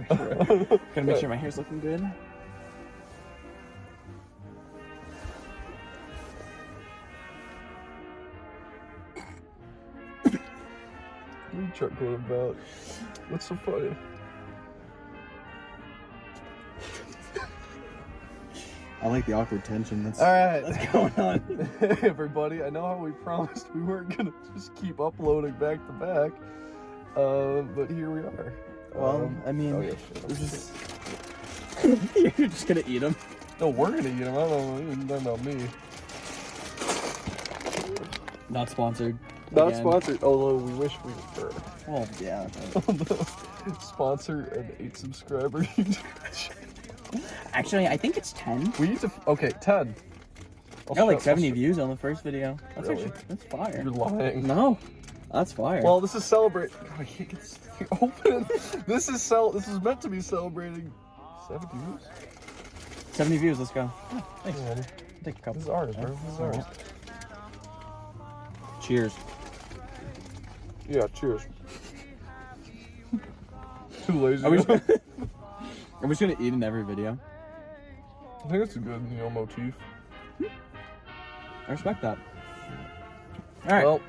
Gotta make sure my hair's looking good. What are you chuckling about? What's so funny? I like the awkward tension that's going on. Hey everybody, I know how we promised we weren't gonna just keep uploading back to back, but here we are. Well, I mean, oh yeah, shit. this is... You're just gonna eat them? No, we're gonna eat them. I don't know me. Not sponsored. Not Again. sponsored, although we wish we were. Well, yeah. Sponsor an 8 subscriber YouTube. Actually, I think it's 10. We need to. Okay, 10. I got like 70 views on the first video. That's Really? actually, that's fire. You're lying. No, that's fire. Well, this is celebrate. I can't get this thing open. This is meant to be celebrating 7 views. 70 views. Let's go. Oh, thanks. Yeah. Take a couple. This is ours, bro. This is ours. Cheers. Yeah, cheers. Too lazy. Are we just gonna eat in every video? I think it's a good, motif. I respect that. All right. Well,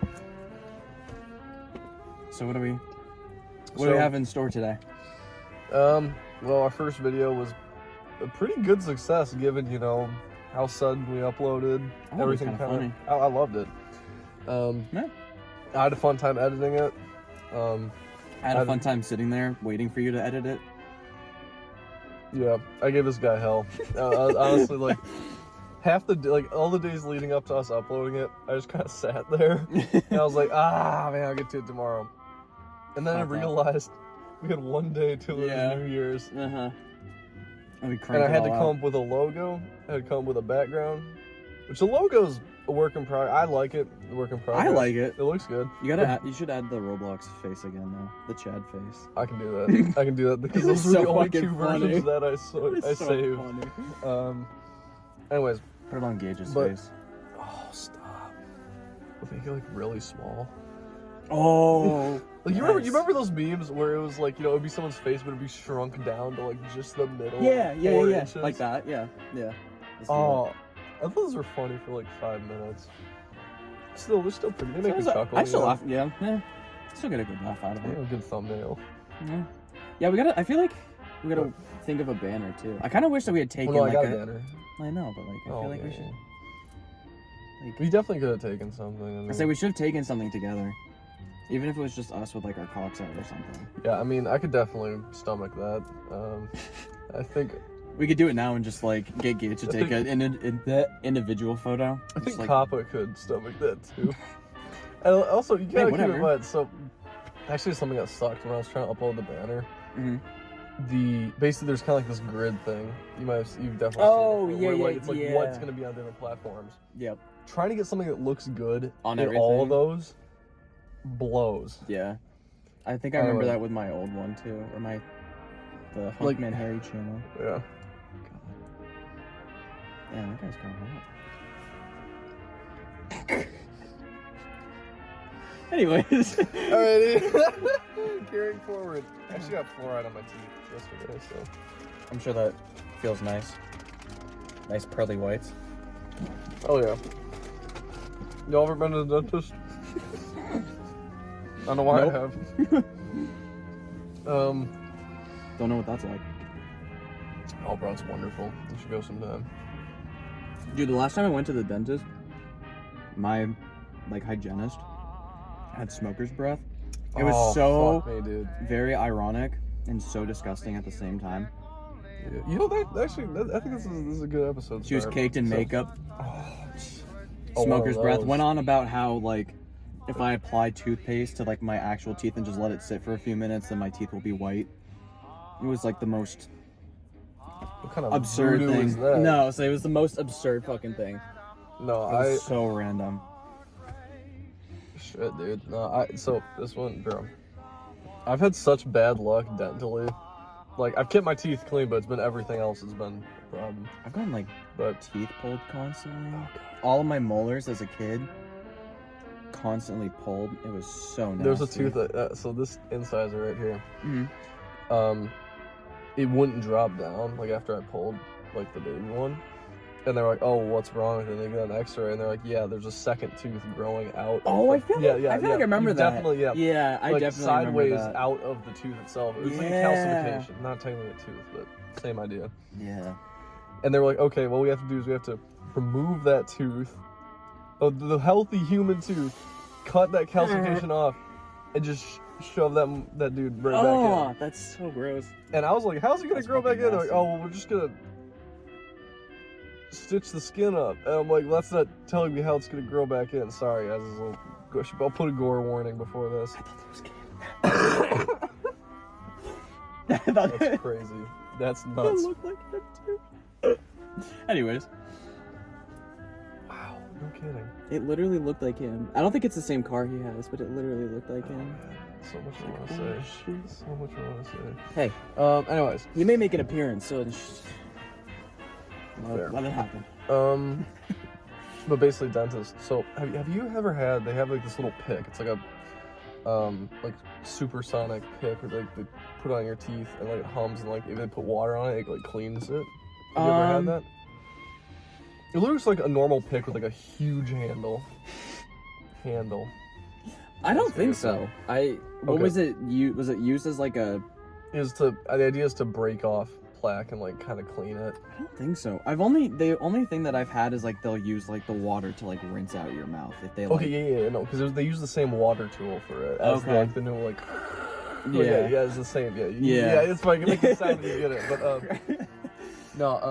so what do we have in store today? well, our first video was a pretty good success, given how sudden we uploaded. Oh, Everything it was kinda kind of. I loved it. Yeah. I had a fun time editing it. I had a fun time sitting there waiting for you to edit it. Yeah, I gave this guy hell. Honestly, like all the days leading up to us uploading it, I just kind of sat there and I was like, man, I'll get to it tomorrow. And then I realized we had 1 day till it was New Year's. And I had to come up with a logo. I had to come up with a background, which the logo's a work in progress. I like it. The work in progress. I like it. It looks good. You should add the Roblox face again though. The Chad face. I can do that. I can do that because those were so the only fucking 2 versions that I saved. Funny. Anyways, put it on Gage's face. Oh, stop! We'll make it like really small. Oh, like you remember those memes where it was like it'd be someone's face but it'd be shrunk down to like just the middle. Yeah, 4 inches. like that. Yeah. Oh, I thought those were funny for like 5 minutes. Still, they're still pretty. They make me chuckle. I still laugh. Yeah. Still get a good laugh out of it. Yeah, a good thumbnail. Yeah, I feel like we gotta think of a banner too. I kind of wish that we had taken I like got a banner. I know, but like I feel like we should. We definitely could have taken something. I say we should have taken something together, even if it was just us with like our cocks out or something. Yeah, I mean, I could definitely stomach that. I think we could do it now and just like get Gage to take an individual photo. I think like, Kappa could stomach that too. And also, you gotta keep in mind. So, actually, something that sucked when I was trying to upload the banner. Basically there's kind of like this grid thing. You've definitely seen it before, where, it's like what's gonna be on different platforms. Yep. Trying to get something that looks good on in all of those blows. Yeah. I think I remember that with my old one too, or the Hunkman Harry channel. Yeah. God. Yeah, that guy's kind of hot. Anyways. Alrighty. Carrying forward. I actually got fluoride on my teeth yesterday, so I'm sure that feels nice. Nice pearly whites. Oh yeah. Y'all ever been to the dentist? I don't know why I have. Don't know what that's like. Oh bro, it's wonderful. You should go sometime. Dude, the last time I went to the dentist, my hygienist had smoker's breath. It was very ironic and so disgusting at the same time. Yeah. I think this is a good episode. She was caked in makeup. Smoker's breath. Went on about how if I apply toothpaste to my actual teeth and just let it sit for a few minutes, then my teeth will be white. It was the most what kind of absurd thing. Is that? No, so it was the most absurd fucking thing. No, it was so random. Shit, dude. No, so this one, bro. I've had such bad luck dentally. I've kept my teeth clean, but it's been everything else has been a problem. I've gotten teeth pulled constantly. All of my molars as a kid constantly pulled. It was so nasty. There's a tooth so this incisor right here. it wouldn't drop down, like, after I pulled, like, the baby one. And they're like, oh, what's wrong with it? And they get an x-ray, and they're like, yeah, there's a second tooth growing out. Oh, I feel like I remember that. Definitely, yeah. Yeah, I like, definitely sideways remember that. out of the tooth itself. It was like a calcification. Not technically a tooth, but same idea. Yeah. And they were like, okay, what we have to do is we have to remove that tooth, the healthy human tooth, cut that calcification off, and just shove that dude right back in. Oh, that's so gross. And I was like, how's it gonna grow back in? They're like, nasty. oh, well, we're just gonna stitch the skin up. And I'm like, that's not telling me how it's gonna grow back in. Sorry, guys, I'll put a gore warning before this. I thought that was gay. That's crazy. That's nuts. It looked like him too. Anyways. Wow, no kidding. It literally looked like him. I don't think it's the same car he has, but it literally looked like him. Man, so much I want to say. So much I want to say. Hey. Anyways. You may make an appearance, so let it happen. But basically dentist. So have you ever had, they have like this little pick. It's like a like supersonic pick where like they put it on your teeth and like it hums, and like if they put water on it, it like cleans it. Have you ever had that? It looks like a normal pick with like a huge handle. I don't think so. What was it? Was it used as like a? The idea is to break off plaque and like kind of clean it. I don't think so. The only thing that I've had is like they'll use like the water to like rinse out your mouth if they like. Okay, yeah, no, because they use the same water tool for it as the new like. Yeah, it's the same. Yeah, it's fine. You can make it sound when you get it, but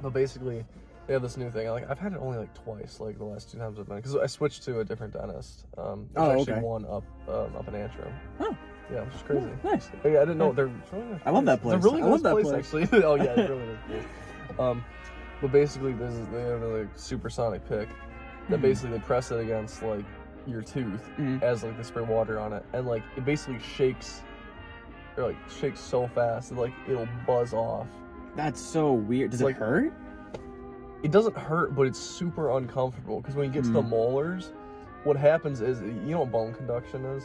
but basically. They have this new thing. I've had it only like twice, like the last 2 times I've been, because I switched to a different dentist. There's actually one up in Antrim. Oh, yeah, which is crazy. Oh, nice. But yeah, I didn't know they're. I love that place. It's a really nice place, actually. Oh yeah, it really is cool. But basically, they have a like supersonic pick that basically they press it against like your tooth as like they spray water on it, and like it basically shakes so fast that like it'll buzz off. That's so weird. Does it hurt? It doesn't hurt, but it's super uncomfortable because when you get to the molars, what happens is, you know what bone conduction is?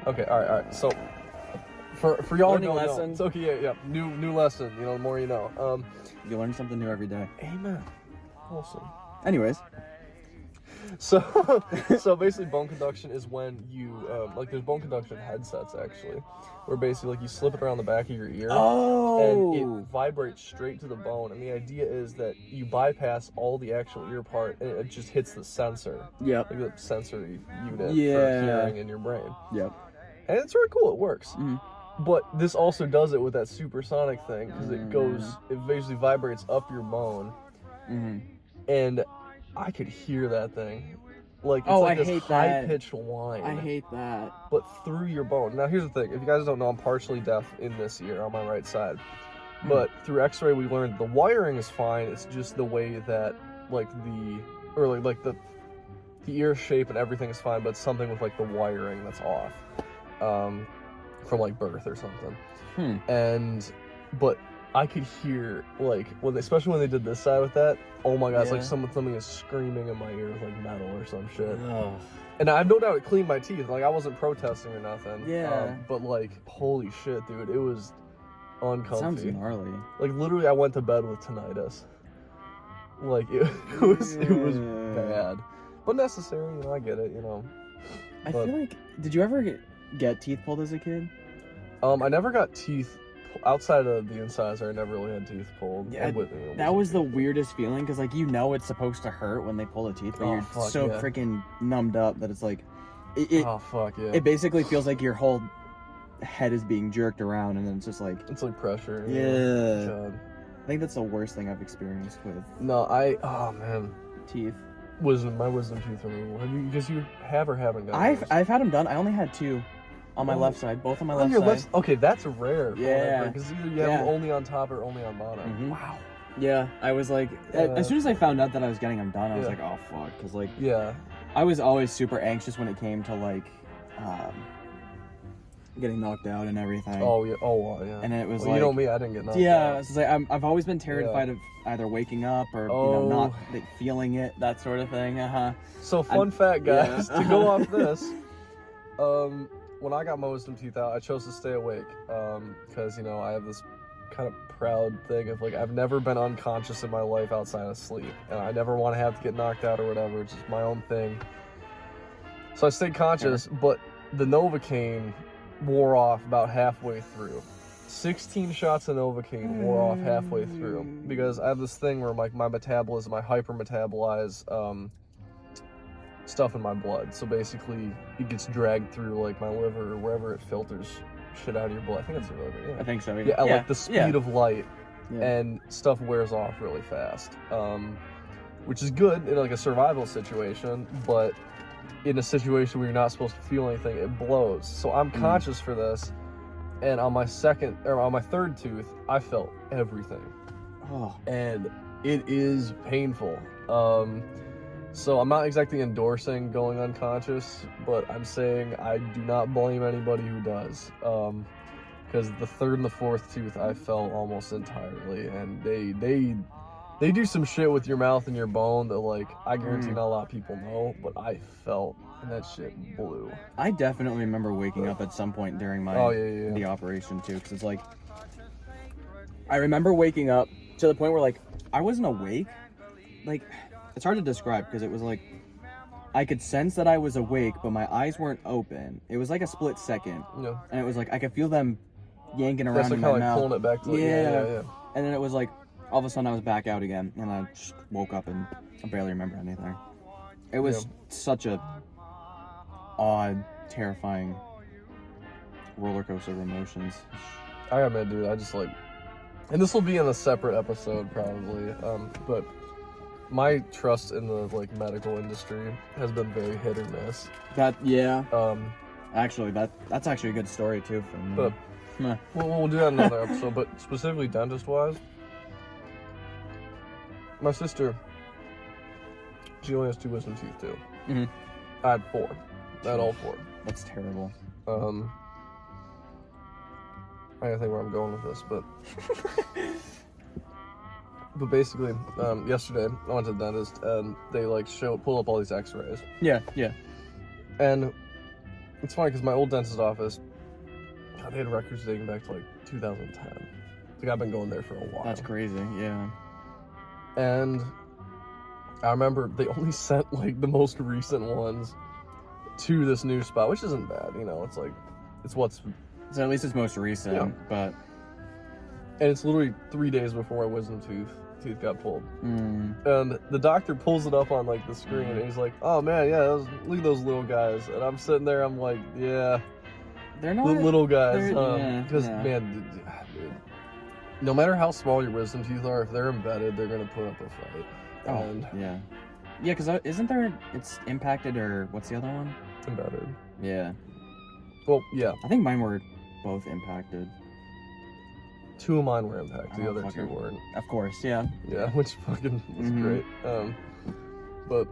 Okay, all right. So for y'all learning lesson. It's okay, yeah. New lesson. You know, the more you know. You learn something new every day. Amen. Awesome. Anyways. So basically bone conduction is when you like there's bone conduction headsets actually, where basically like you slip it around the back of your ear and it vibrates straight to the bone, and the idea is that you bypass all the actual ear part and it just hits the sensor. Yep. Like the sensory unit for hearing in your brain. Yep. And it's really cool, it works. But this also does it with that supersonic thing because it basically vibrates up your bone. And I could hear that thing. Like, it's like this high-pitched whine. I hate that. But through your bone. Now, here's the thing. If you guys don't know, I'm partially deaf in this ear on my right side. But through x-ray, we learned the wiring is fine. It's just the way that, like, the ear shape and everything is fine, but something with, like, the wiring that's off. From, like, birth or something. But I could hear, like, especially when they did this side with that, oh my god, it's like something is screaming in my ear with, like, metal or some shit. And I have no doubt it cleaned my teeth. Like, I wasn't protesting or nothing. But, like, holy shit, dude, it was uncomfy. Sounds gnarly. Like, literally, I went to bed with tinnitus. Like, it was bad. But necessary, you know, I get it, you know. I feel like, did you ever get teeth pulled as a kid? I never got teeth outside of the incisor. I never really had teeth pulled. Yeah, that was the weirdest feeling because, like, you know it's supposed to hurt when they pull the teeth, but you're so freaking numbed up that it's like, it basically feels like your whole head is being jerked around, and then it's just like it's like pressure. God. I think that's the worst thing I've experienced with. No, teeth. My wisdom tooth removal. Have you? Because you have or haven't got. I've had them done. I only had 2. On my left side, both on my left side. Okay, that's rare. Yeah. Because either you have them only on top or only on bottom. Wow. Yeah, I was like, as soon as I found out that I was getting them done, I was like, oh fuck, because like, I was always super anxious when it came to like, getting knocked out and everything. Oh yeah. And it was like, you know me, I didn't get knocked out. Yeah, it's like I've always been terrified of either waking up or you know not like, feeling it, that sort of thing. So fun fact, guys, to go off this. when I got my wisdom teeth out, I chose to stay awake because, you know, I have this kind of proud thing of, like, I've never been unconscious in my life outside of sleep, and I never want to have to get knocked out or whatever. It's just my own thing. So I stayed conscious, but the Novocaine wore off about halfway through. 16 shots of Novocaine wore off halfway through because I have this thing where, like, my metabolism, I hypermetabolize stuff in my blood. So basically, it gets dragged through, like, my liver or wherever it filters shit out of your blood. I think it's your liver, yeah. I think so. Yeah, like the speed of light, Yeah. and stuff wears off really fast, which is good in, like, a survival situation, but in a situation where you're not supposed to feel anything, it blows. So I'm conscious for this, and on my third tooth, I felt everything. Oh. And it is painful. So I'm not exactly endorsing going unconscious, but I'm saying I do not blame anybody who does. Because the third and the fourth tooth I felt almost entirely, and they do some shit with your mouth and your bone that, like, I guarantee not a lot of people know, but I felt, and that shit blew. I definitely remember waking up at some point during my the operation too, because it's like I remember waking up to the point where, like, I wasn't awake. Like, it's hard to describe because it was like I could sense that I was awake, but my eyes weren't open. It was like a split second, and it was like I could feel them yanking around in my mouth. Pulling it back to yeah. And then it was like all of a sudden I was back out again, and I just woke up and I barely remember anything. It was such a odd, terrifying roller coaster of emotions. I gotta admit, dude, I just, like, and this will be in a separate episode probably, but my trust in the, like, medical industry has been very hit or miss. Actually, that's actually a good story too for me. But we'll do that in another episode. But specifically dentist-wise, my sister, she only has 2 wisdom teeth too. Mm-hmm. I had 4. I had all 4. That's terrible. I gotta think where I'm going with this, but but basically, yesterday I went to the dentist and they, like, pull up all these X-rays. Yeah. And it's funny because my old dentist office, God, they had records dating back to, like, 2010. Like, I've been going there for a while. That's crazy. Yeah. And I remember they only sent, like, the most recent ones to this new spot, which isn't bad, you know. It's like, So at least it's most recent, but... And it's literally 3 days before my wisdom teeth got pulled. Mm. And the doctor pulls it up on, like, the screen, and he's like, oh, man, yeah, look at those little guys. And I'm sitting there, I'm like, yeah. They're not... The little guys, because, yeah. man, dude, no matter how small your wisdom teeth are, if they're embedded, they're going to put up a fight. Yeah, because isn't there... It's impacted, or what's the other one? Embedded. Yeah. Well, yeah. I think mine were both impacted. 2 of mine were impacted, the other 2 weren't. Of course, yeah. Yeah, which fucking was great. But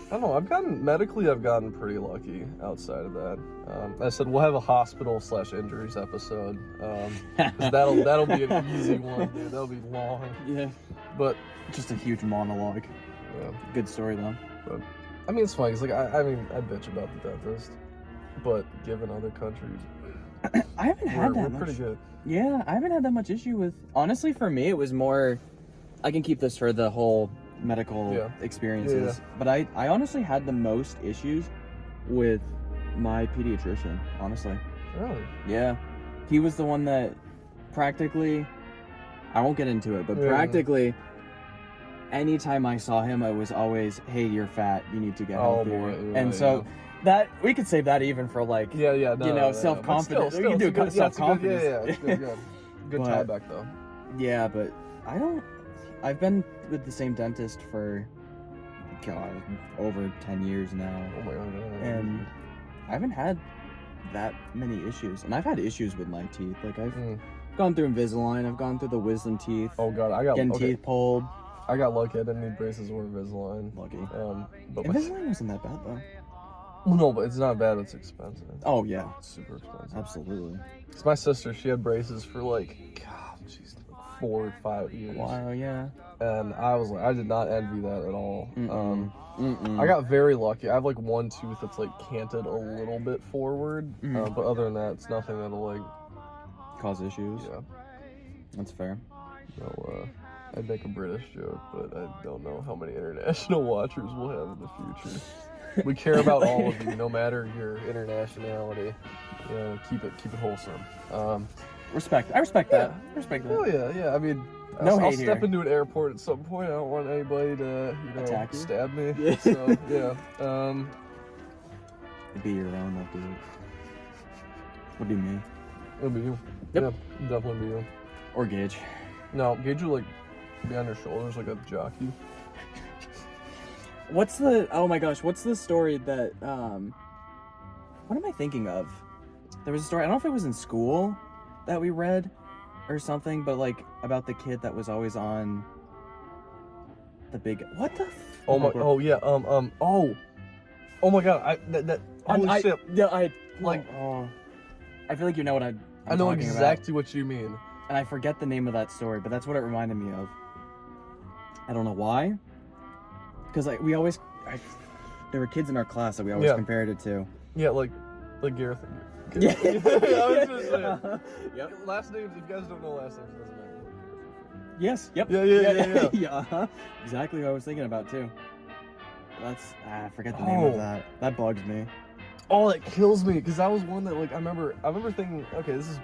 I don't know, I've gotten pretty lucky outside of that. I said we'll have a hospital/injuries episode. 'Cause that'll be an easy one, dude. That'll be long. Yeah. But just a huge monologue. Yeah. Good story though. But I mean, it's funny. It's like I bitch about the dentist, but given other countries, I haven't had that much. We're pretty good. Yeah, I haven't had that much issue with... Honestly, for me, it was more... I can keep this for the whole medical experiences. Yeah. But I honestly had the most issues with my pediatrician, honestly. Really? Yeah. He was the one that practically... I won't get into it, but practically... Anytime I saw him, I was always, hey, you're fat, you need to get healthier. And so... That we could save that even for, like, self-confidence. Still, we can do self-confidence. Good tie back though. Yeah, but I've been with the same dentist for over 10 years now. Oh my god. And I haven't had that many issues. And I've had issues with my teeth. Like, I've gone through Invisalign, I've gone through the wisdom teeth. Oh god, I got getting teeth pulled. I got lucky. I didn't need braces or Invisalign. Lucky. But Invisalign wasn't that bad though. Well, no, but it's not bad. It's expensive. Oh yeah, it's super expensive. Absolutely. It's my sister. She had braces for, like, God, she's like 4 or 5 years. Wow, yeah. And I was like, I did not envy that at all. Mm-mm. I got very lucky. I have like one tooth that's like canted a little bit forward, but other than that, it's nothing that'll like cause issues. Yeah, that's fair. No, I'd make a British joke, but I don't know how many international watchers we'll have in the future. We care about all of you, no matter your internationality. You know, keep it wholesome. Respect. I respect that. I respect that. Oh yeah. I mean, I'll step into an airport at some point. I don't want anybody to, attack you? Stab me. Yeah. So yeah. It'd be your own, that'd be it. Would be me. It'll be you. Yep. Yeah, definitely be you. Or Gage. No, Gage would like be on your shoulders like a jockey. What's the story that what am I thinking of? There was a story, I don't know if it was in school that we read or something, but like about the kid that was always on the big oh my god, holy shit. Yeah, I feel like you know what I'm I know talking exactly about. what you mean. And I forget the name of that story, but that's what it reminded me of. I don't know why. Because like there were kids in our class that we always compared it to. Yeah, like Gareth. Yeah. I was just saying. Yep. Last names, if you guys don't know last names, it doesn't matter. Yes. Yep. Yeah. Yeah. Exactly what I was thinking about too. I forget the name of that. That bugs me. Oh, that kills me because that was one that like I remember thinking, okay, this is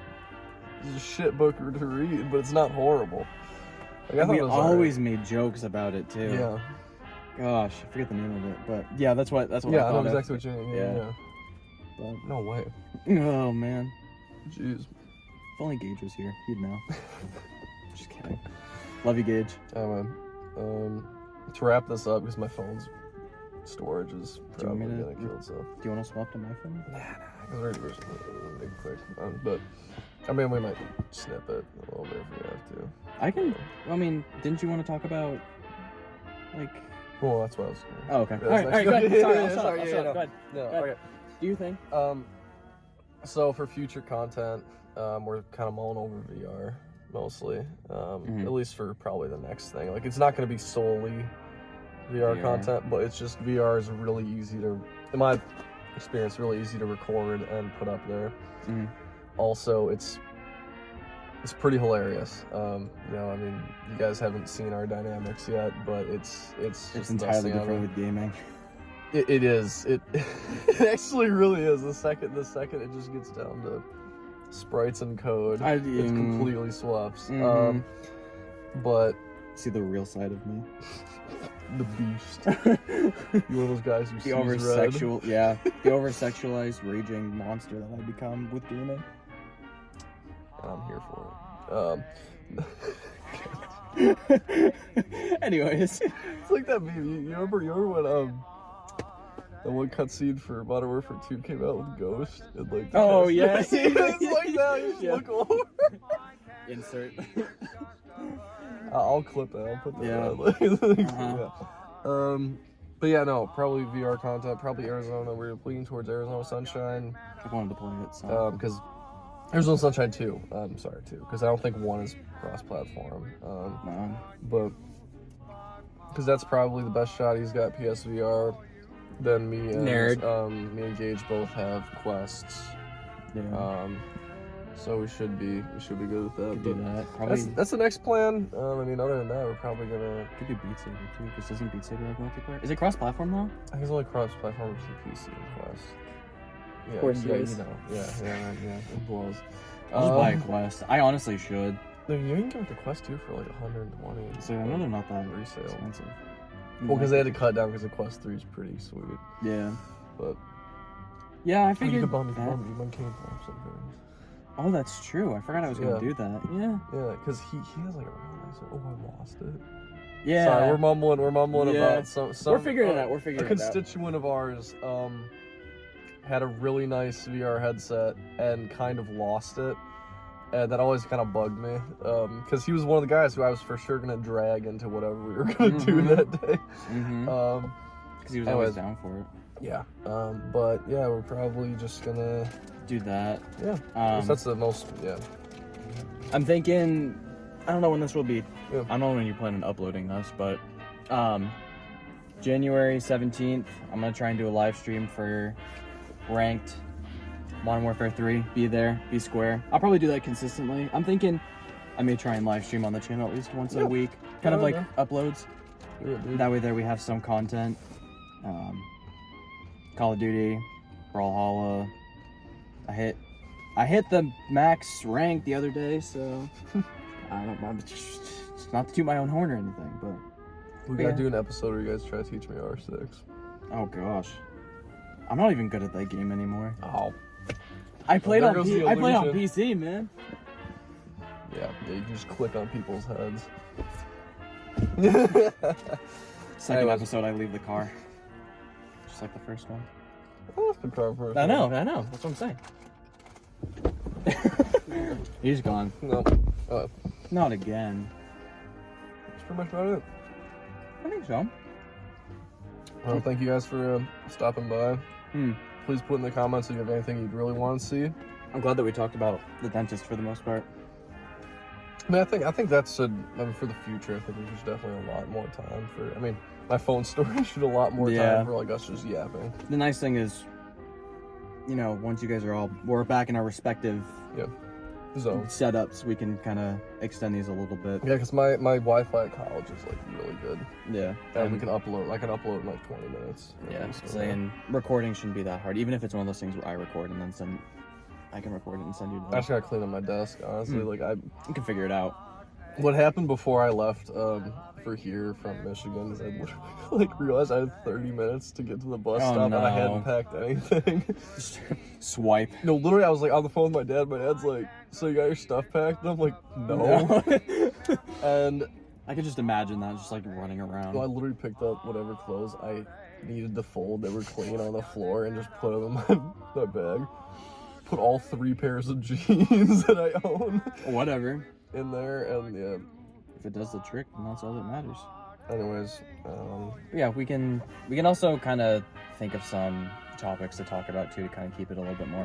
a shit book to read, but it's not horrible. Like, we always made jokes about it too. Yeah. Gosh, I forget the name of it, but yeah, that's what. Yeah, I know exactly what you mean. Yeah. But, no way. Oh man. Jeez. If only Gage was here, he'd know. Just kidding. Love you, Gage. Oh man. To wrap this up, because my phone's storage is probably gonna kill itself. Do you want to swap to my phone? Nah, because we're make it quick. But I mean, we might snip it a little bit if we have to. I mean, didn't you want to talk about like? Well, that's what I was saying. Oh, okay. Yeah, all right, go ahead. Sorry, I'll shut up. No. Go ahead. No, go ahead. okay. Do you think? So for future content, we're kind of mulling over VR mostly. At least for probably the next thing. Like, it's not going to be solely VR content, but it's just VR is really easy to, in my experience, really easy to record and put up there. Also, it's pretty hilarious. I mean, you guys haven't seen our dynamics yet, but it's entirely different with gaming. It is. It actually really is. The second it just gets down to sprites and code, it completely swaps. But see the real side of me. The beast. You one of those guys who sees red. The over-sexualized raging monster that I become with gaming. I'm here for it. Anyways, it's like that meme. You remember when the one cutscene for Modern Warfare 2 came out with Ghost and like. Oh yeah, it's like that. You just look over. Insert. I'll clip it. I'll put that. But yeah, no, probably VR content. Probably Arizona. We're leaning towards Arizona Sunshine. I wanted to play it, so. Because Arizona Sunshine 2. Because I don't think 1 is cross-platform. No. But because that's probably the best shot. He's got PSVR. Then me and Gage both have Quests. Yeah. So we should be good with that. Do that. Probably. That's the next plan. I mean, other than that, we're probably gonna. Could do Beat Saber too, because doesn't Beat Saber have multiplayer? Is it cross-platform though? I think it's only cross-platform between PC and Quest. Yeah, of course it blows. I'll just buy a Quest. I honestly should. No, you can get the Quest 2 for like 120. So I know they're not that resale expensive. Well, because they had to cut down because the Quest 3 is pretty sweet. Yeah. But. Yeah, I figured. You could bum King Farm sometimes. Oh, that's true. I forgot I was gonna do that. Yeah. Yeah, because he has like a really nice. Oh, I lost it. Yeah. Sorry, we're mumbling about some. We're figuring it out. A constituent of ours had a really nice VR headset and kind of lost it, and that always kind of bugged me. Because he was one of the guys who I was for sure gonna drag into whatever we were gonna do that day. Because he was always down for it. Yeah. But yeah, we're probably just gonna do that. Yeah. That's the most. Yeah. I'm thinking I don't know when this will be. Yeah. I don't know when you plan on uploading this, but January 17th, I'm gonna try and do a live stream for ranked Modern Warfare 3. Be there, be square. I'll probably do that consistently. I'm thinking I may try and live stream on the channel at least once a week, kind of like uploads. Yeah, dude. That way, there we have some content. Call of Duty, Brawlhalla. I hit the max rank the other day, so I don't. I'm just not to toot my own horn or anything, but we gotta do an episode where you guys try to teach me R6. Oh gosh, I'm not even good at that game anymore. Oh. I played on PC, man. Yeah, you can just click on people's heads. Second episode, I leave the car. Just like the first one. I left the car first. I know. That's what I'm saying. He's gone. No. Not again. That's pretty much about it. I think so. Well, thank you guys for stopping by. Please put in the comments if you have anything you'd really want to see. I'm glad that we talked about the dentist for the most part. I mean, I think that's for the future. I think there's definitely a lot more time for. I mean, my phone storage should a lot more time for like us just yapping. The nice thing is, you know, once you guys we're back in our respective zones, setups, we can kind of extend these a little bit. Yeah, because my Wi-Fi at college is like really good. Yeah, and we can upload. I can upload in like 20 minutes. Yeah, saying recording shouldn't be that hard, even if it's one of those things where I record and then send. I can record it and send you. I just gotta clean up my desk. Honestly, you can figure it out. What happened before I left for here from Michigan is I literally realized I had 30 minutes to get to the bus stop and I hadn't packed anything. Just swipe. No, literally I was like on the phone with my dad. My dad's like, "So you got your stuff packed?" And I'm like, "No." And I could just imagine that just like running around. I literally picked up whatever clothes I needed to fold that were clean on the floor and just put them in my bag. Put all 3 pairs of jeans that I own. Whatever. In there, and yeah. If it does the trick, then that's all that matters. Anyways, yeah, we can also kind of think of some topics to talk about too, to kind of keep it a little bit more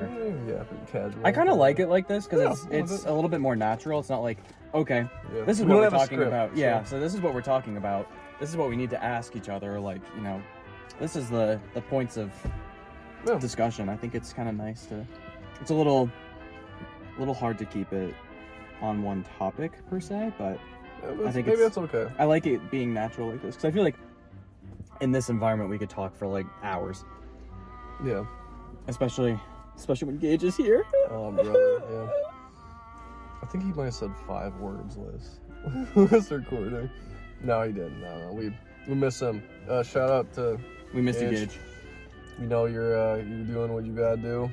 casual. I kind of like it like this because it's a little bit more natural. It's not like, okay, this is what we're talking about. Yeah, so this is what we're talking about. This is what we need to ask each other. Like, you know, this is the points of discussion. I think it's kind of nice to. It's a little hard to keep it on one topic per se, but I think maybe that's okay. I like it being natural like this because I feel like in this environment we could talk for like hours. Yeah. Especially when Gage is here. Oh, brother, yeah. I think he might have said 5 words last recording. No, he didn't. No, we miss him. Shout out to we miss you, Gage. We know you're doing what you gotta do.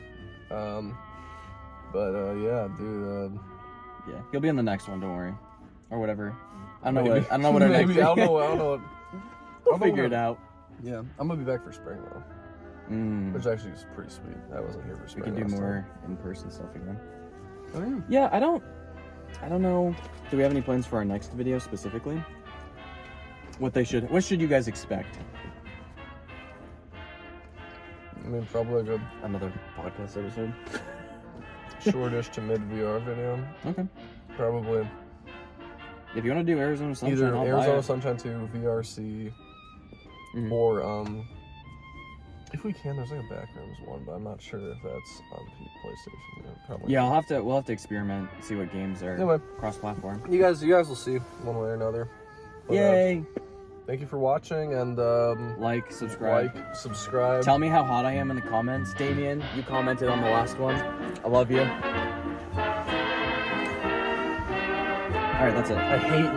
Yeah, dude. Yeah, he'll be in the next one. Don't worry, or whatever. I don't know what our next. I don't know. We'll figure it out. Yeah, I'm gonna be back for spring though, which actually is pretty sweet. I wasn't here for spring. We can do more in-person stuff again. Oh yeah. Yeah, I don't know. Do we have any plans for our next video specifically? What should you guys expect? I mean, probably like another podcast episode. Shortish to mid VR video. Okay. Probably. If you want to do Arizona Sunshine, either Arizona Sunshine 2, VRC, or if we can, there's like a Backrooms one, but I'm not sure if that's on PlayStation. Probably. Yeah, we'll have to experiment, see what games are cross-platform. You guys will see one way or another. But, yay! Thank you for watching, and like, subscribe. Tell me how hot I am in the comments. Damien, you commented on the last one. I love you. All right, that's it. I hate you.